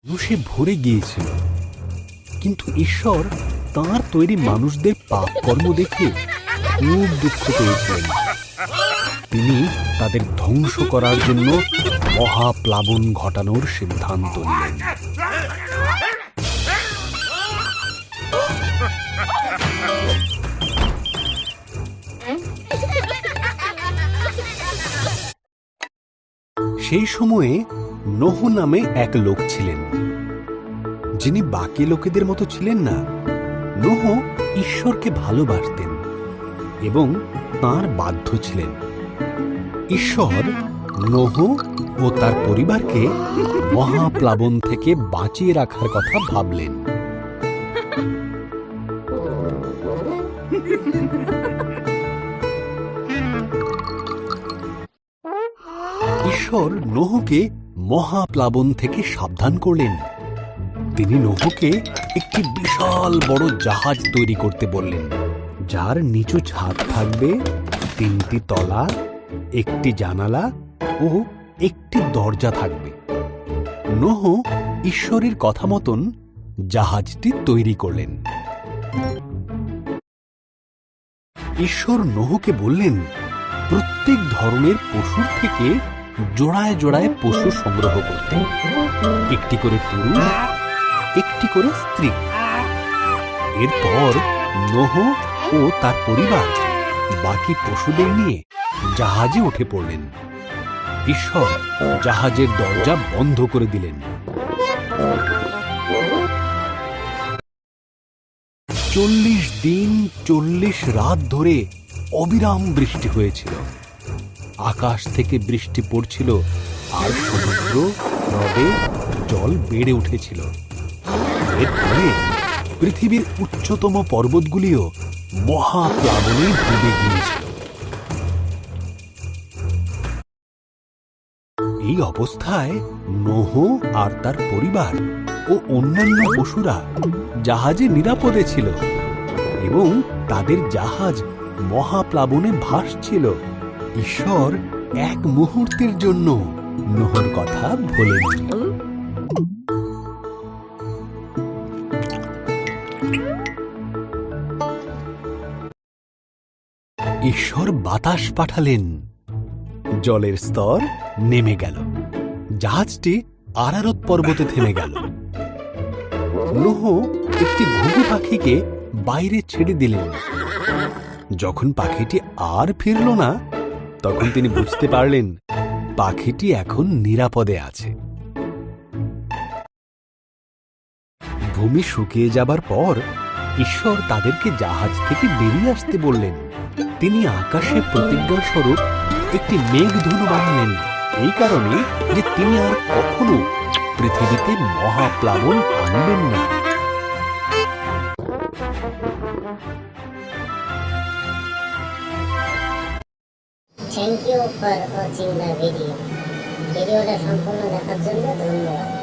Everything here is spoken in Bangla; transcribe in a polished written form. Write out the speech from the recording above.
সে ভরে গিয়েছিল, কিন্তু ঈশ্বর তাঁর তৈরি মানুষদের পাপ কর্ম দেখে খুব দুঃখ পেয়েছিলেন। তিনি তাদের ধ্বংস করার জন্য মহাপ্লাবন ঘটানোর সিদ্ধান্ত নিলেন। সেই সময়ে নোহ নামে এক লোক ছিলেন, যিনি বাকি লোকেদের মতো ছিলেন না। নোহ ঈশ্বরকে ভালোবাসতেন এবং তাঁর বাধ্য ছিলেন। ঈশ্বর নোহ ও তার পরিবারকে মহাপ্লাবন থেকে বাঁচিয়ে রাখার কথা ভাবলেন। ঈশ্বর নোহকে মহাপ্লাবন থেকে সাবধান করলেন। তিনি নোহকে একটি বিশাল বড় জাহাজ তৈরি করতে বললেন, যার নিচু ছাদ থাকবে, 3টি তলা, 1টি জানালা ও 1টি দরজা থাকবে। নোহ ঈশ্বরের কথা মতন জাহাজটি তৈরি করলেন। ঈশ্বর নোহকে বললেন, প্রত্যেক ধরনের পশুর থেকে জোড়ায় জোড়ায় পশু সংগ্রহ করতে, 1টি করে পুরুষ, 1টি করে স্ত্রী। এরপর নোহ ও তার পরিবার বাকি পশুদের নিয়ে জাহাজে উঠে পড়লেন। ঈশ্বর জাহাজের দরজা বন্ধ করে দিলেন। 40 দিন 40 রাত ধরে অবিরাম বৃষ্টি হয়েছিল। আকাশ থেকে বৃষ্টি পড়ছিল আর সমুদ্র হ্রদে জল বেড়ে উঠেছিল। এর ফলে পৃথিবীর উচ্চতম পর্বতগুলিও মহাপ্লাবনে ডুবে গিয়েছিল। এই অবস্থায় নোহ আর তার পরিবার ও অন্যান্য পশুরা জাহাজে নিরাপদে ছিল এবং তাদের জাহাজ মহাপ্লাবনে ভাসছিল। ঈশ্বর এক মুহূর্তের জন্য নোহর কথা ভোলেননি। ঈশ্বর বাতাস পাঠালেন, জলের স্তর নেমে গেল, জাহাজটি আরারত পর্বতে থেমে গেল। নোহ একটি ঘুঘু পাখিকে বাইরে ছেড়ে দিলেন। যখন পাখিটি আর ফিরল না, তখন তিনি বুঝতে পারলেন পাখিটি এখন নিরাপদে আছে। ভূমি শুকিয়ে যাবার পর ঈশ্বর তাদেরকে জাহাজ থেকে বেরিয়ে আসতে বললেন। তিনি আকাশে প্রতিজ্ঞা স্বরূপ একটি মেঘধনু বানালেন, এই কারণে যে তিনি আর কখনো পৃথিবীতে মহাপ্লাবন আনবেন না। Thank you for watching the video. ভিডিওটা সম্পূর্ণ দেখার জন্য ধন্যবাদ।